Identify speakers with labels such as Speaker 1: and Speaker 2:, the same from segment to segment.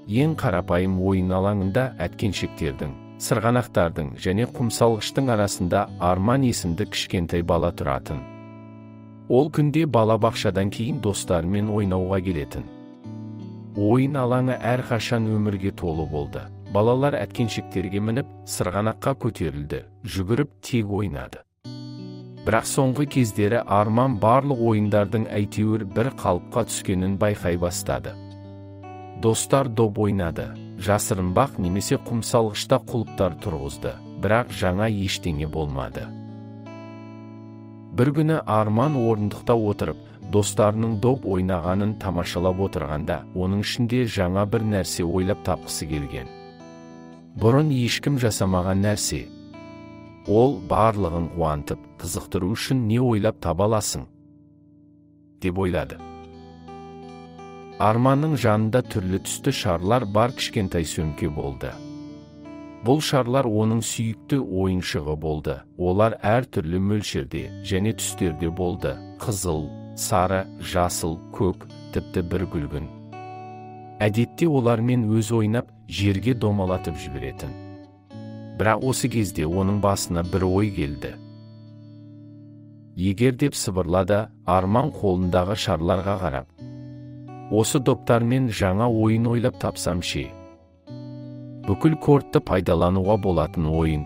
Speaker 1: ең қарапайым ойын алаңында әткеншектердің, сырғанақтардың және құмсалғыштың арасында Арман есімді кішкентай бала тұратын. Ол күнде балабақшадан кейін достарымен ойнауға келетін. Ойын алаңы әрқашан өмірге толы болды. Балалар әткеншектерге мініп, сырғанаққа көтерілді, жүгіріп тек ойнады. Бірақ соңғы кездері Арман барлық ойындардың әйтеуір бір қалыпқа түскенін байқай бастады. Достар доп ойнады, жасырынбақ немесе құмсалғышта құлыптар тұрғызды, бірақ жаңа ештеңе болмады. Бір күні Арман орындықта отырып, достарының доп ойнағанын тамашалап отырғанда, оның ішінде жаңа бір нәрсе ойлап тапқысы келген. Бұрын ешкім жасамаған нәрсе. Ол барлығын қуантып, қызықтыру үшін не ойлап таба аласың? деп ойлады. Арманның жанында түрлі түсті шарлар бар кішкентай сөмке болды. Бұл шарлар оның сүйікті ойыншығы болды. Олар әр түрлі мөлшерде және түстерде болды. Қызыл, сары, жасыл, көк, тіпті бір гүлгін. Әдетте олармен өз ойнап, жерге домалатып жіберетін. Бірақ осы кезде оның басына бір ой келді. Егер деп сыбырлады, Арман қолындағы шарларға қарап. Осы доптармен жаңа ойын ойлап тапсам ше? Бүкіл кортты пайдалануға болатын ойын.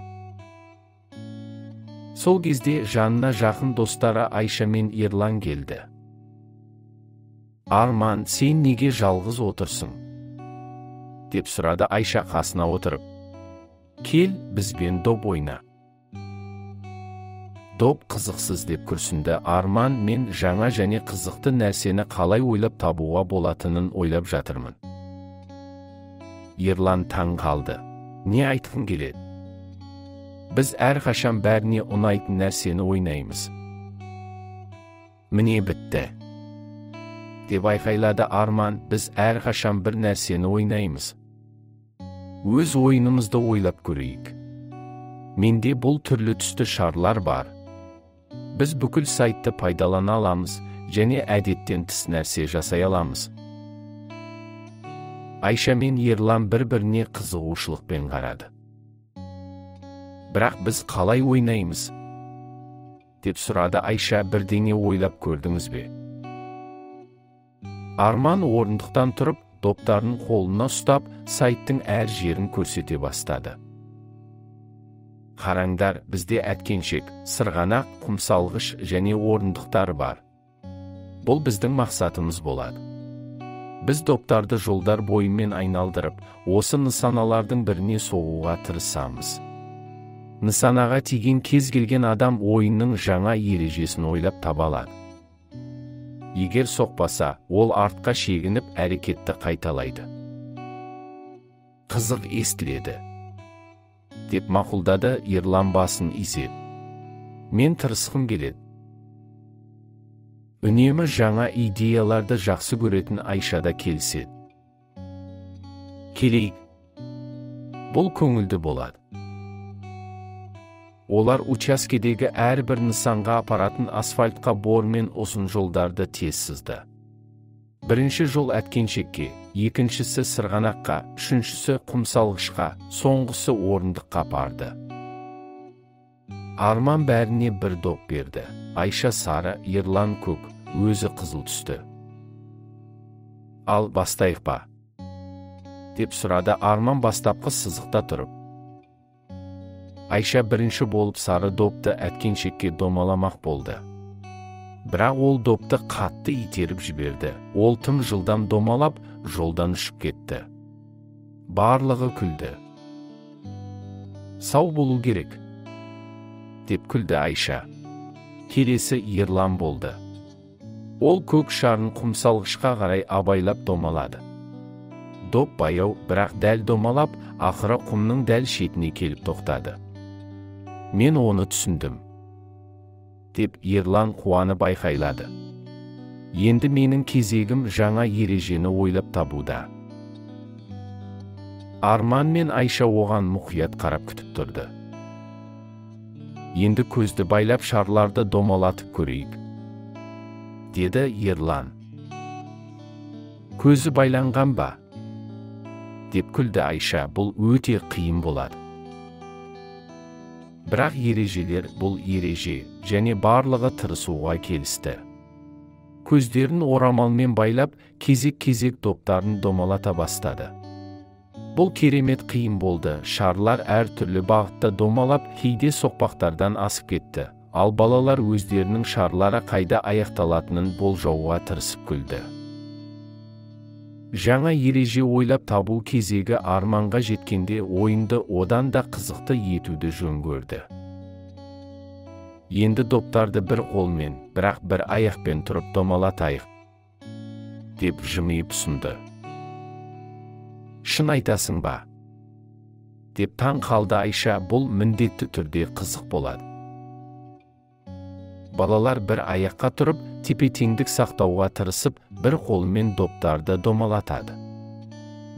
Speaker 1: Сол кезде жанына жақын достары Айша мен Ерлан келді. Арман, сен неге жалғыз отырсың? деп сұрады Айша қасына отырып. Кел, бізбен доп ойна. Доп қызықсыз деп күрсінді Арман, мен жаңа және қызықты нәрсені қалай ойлап табуға болатынын ойлап жатырмын. Ерлан таң қалды. Не айтқың келеді? Біз әрқашан бәріне ұнайтын нәрсені ойнаймыз. Міне бітті. деп айқайлады Арман, біз әрқашан бір нәрсені ойнаймыз. Өз ойынымызды ойлап көрейік. Менде бұл түрлі түсті шарлар бар. Біз бүкіл сайтты пайдалана аламыз және әдеттен тыс нәрсе жасай аламыз. Айша мен Ерлан бір-біріне қызығушылықпен қарады. Бірақ біз қалай ойнаймыз? деп сұрады Айша, бірдеңе ойлап көрдіңіз бе? Арман орындықтан тұрып, доптарын қолына ұстап, сайттың әр жерін көрсете бастады. Қараңдар, бізде әткеншек, сырғанақ, құмсалғыш және орындықтар бар. Бұл біздің мақсатымыз болады. Біз доптарды жолдар бойымен айналдырып, осы нысаналардың біріне соғуға тырысамыз. Нысанаға тиген кез келген адам ойынның жаңа ережесін ойлап таба алады. Егер соқпаса, ол артқа шегініп әрекетті қайталайды. Қызық естіледі, деп мақұлдады Ерлан басын изеп. Мен тырысқым келеді. Үнемі жаңа идеяларды жақсы көретін Айшада келіседі. Келейік. Бұл көңілді болады. Олар учаскедегі әрбір нысанға апаратын асфальтқа бор мен ұзын жолдарды тез сызды. Бірінші жол әткеншекке, екіншісі сырғанаққа, үшіншісі құмсалғышқа, соңғысы орындыққа барды. Арман бәріне бір доп берді. Айша сары, Ерлан көк, өзі қызыл түсті. Ал бастайық па? деп сұрады Арман бастапқы сызықта тұрып. Айша бірінші болып сары допты әткеншекке домаламақ болды. Бірақ ол допты қатты итеріп жіберді. Ол тым жылдам домалап, жолдан ұшып кетті. Барлығы күлді. Сау болу керек, деп күлді Айша. Келесі Ерлан болды. Ол көк шарын құмсалғышқа қарай абайлап домалады. Доп баяу, бірақ дәл домалап, ақыры құмның дәл шетіне келіп тоқтады. Мен оны түсіндім, деп Ерлан қуанып айқайлады. Енді менің кезегім жаңа ережені ойлап табуда. Арман мен Айша оған мұқият қарап күтіп тұрды. Енді көзді байлап шарларды домалатып көрейік, деді Ерлан. Көзі байланған ба? деп күлді Айша, бұл өте қиын болады. Бірақ ережелер бұл ереже, және барлығы тырысуға келісті. Көздерін орамалмен байлап, кезек-кезек доптарын домалата бастады. Бұл керемет қиын болды. Шарлар әр түрлі бағытта домалап, кейде соқпақтардан асып кетті. Ал балалар өздерінің шарлары қайда аяқталатынын болжауға тырысып күлді. Жаңа ереже ойлап табу кезегі Арманға жеткенде ойынды одан да қызықты етуді жөн көрді. Енді доптарды бір қолмен, бірақ бір аяқпен тұрып домалатайық, деп жымиып ұсынды. Шын айтасың ба? Деп таң қалды Айша, бұл міндетті түрде қызық болады. Балалар бір аяққа тұрып, тепе-теңдік сақтауға тырысып, бір қолмен доптарды домалатады.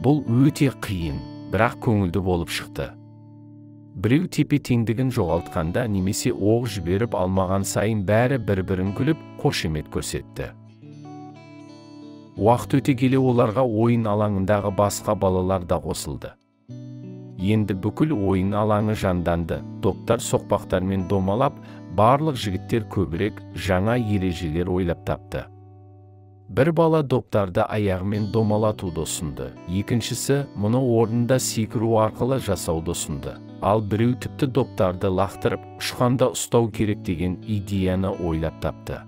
Speaker 1: Бұл өте қиын, бірақ көңілді болып шықты. Біреу тепе-теңдігін жоғалтқанда немесе оқ жіберіп алмаған сайын бәрі бір-бірін күліп, қошемет көрсетті. Уақыт өте келе оларға ойын алаңындағы басқа балалар да қосылды. Енді бүкіл ойын алаңы жанданды. Доптар соқпақтармен домалап, барлық жігіттер көбірек жаңа ережелер ойлап тапты. Бір бала доптарды аяғымен домалатуды ұсынды, екіншісі мұны орнында секіру арқылы жасауды ұсынды. Ал біреу тіпті доптарды лақтырып, ұшқанда ұстау керек деген идеяны ойлап тапты.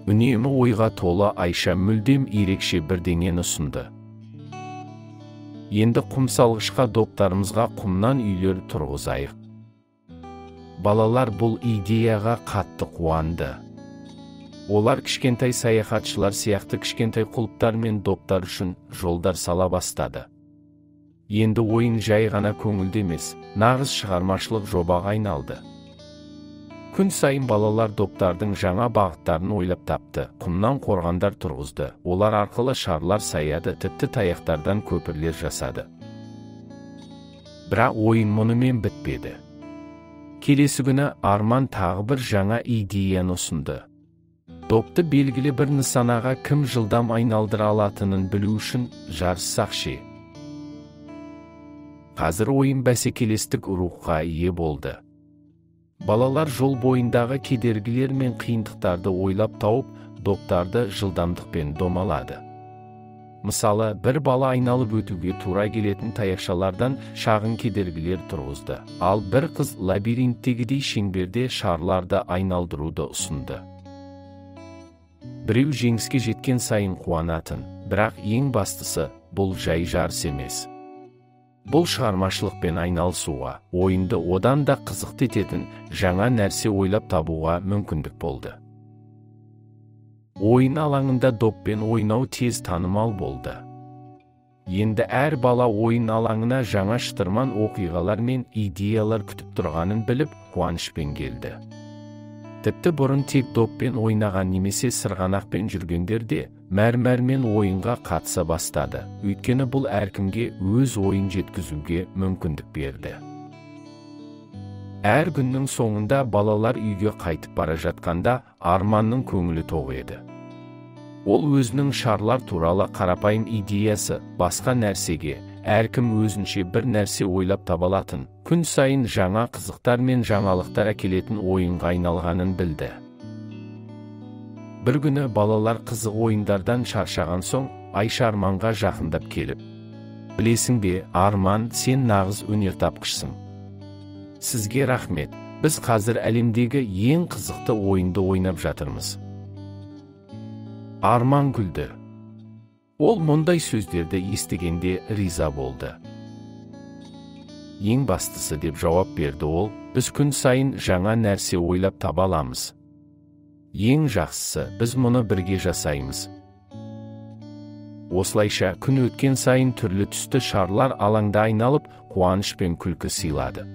Speaker 1: Үнемі ойға толы Айша мүлдем ерекше бірдеңені ұсынды. Енді құм салғышқа доптарымызға құмнан үйлер тұрғызайық. Балалар бұл идеяға қатты қуанды. Олар кішкентай саяхатшылар сияқты кішкентай құлыптар мен доптар үшін жолдар сала бастады. Енді ойын жай ғана көңілді емес, нағыз шығармашылық жобаға айналды. Күн сайын балалар доптардың жаңа бағыттарын ойлап тапты, құмнан қорғандар тұрғызды, олар арқылы шарлар саяды, тіпті таяқтардан көпірлер жасады. Бірақ ойын мұнымен бітпеді. Келесі күні Арман тағы бір жаңа идеяны ұсынды. Допты белгілі бір нысанаға кім жылдам айналдыра алатынын білу үшін жарыссақ ше. Қазір ойын бәсекелестік рухқа ие болды. Балалар жол бойындағы кедергілер мен қиындықтарды ойлап тауып, доптарды жылдамдықпен домалады. Мысалы, бір бала айналып өтуге тура келетін таяқшалардан шағын кедергілер тұрғызды, ал бір қыз лабиринттегідей шеңберде шарларды айналдыруды ұсынды. Біреу жеңіске жеткен сайын қуанатын, бірақ ең бастысы, бұл жай жарыс емес. Бұл шығармашылықпен айналысуға, ойынды одан да қызықты ететін жаңа нәрсе ойлап табуға мүмкіндік болды. Ойын алаңында доппен ойнау тез танымал болды. Енді әр бала ойын алаңына жаңа шытырман оқиғалар мен идеялар күтіп тұрғанын біліп, қуанышпен келді. Тіпті бұрын тек доппен ойнаған немесе сырғанақпен жүргендер де мәрмәрмен ойынға қатыса бастады. Өйткені бұл әркімге өз ойын жеткізуге мүмкіндік берді. Әр күннің соңында балалар үйге қайтып бара жатқанда Арманның көңілі тоқ еді. Ол өзінің шарлар туралы қарапайым идеясы, басқа нәрсеге, әркім өзінше бір нәрсе ойлап табалатын, күн сайын жаңа қызықтар мен жаңалықтар әкелетін ойынға айналғанын білді. Бір күні балалар қызық ойындардан шаршаған соң, Айша Арманға жақындап келіп: "Білесің бе, Арман, сен нағыз өнертапқышсың. Сізге рахмет, біз қазір әлемдегі ең қызықты ойынды ойнап жатырмыз." Арман күлді. Ол мұндай сөздерді естігенде риза болды. "Ең бастысы," деп жауап берді ол, "біз күн сайын жаңа нәрсе ойлап таба аламыз. Ең жақсысы, біз мұны бірге жасаймыз." Осылайша күн өткен сайын түрлі түсті шарлар алаңда айналып, қуаныш пен күлкі сыйлады.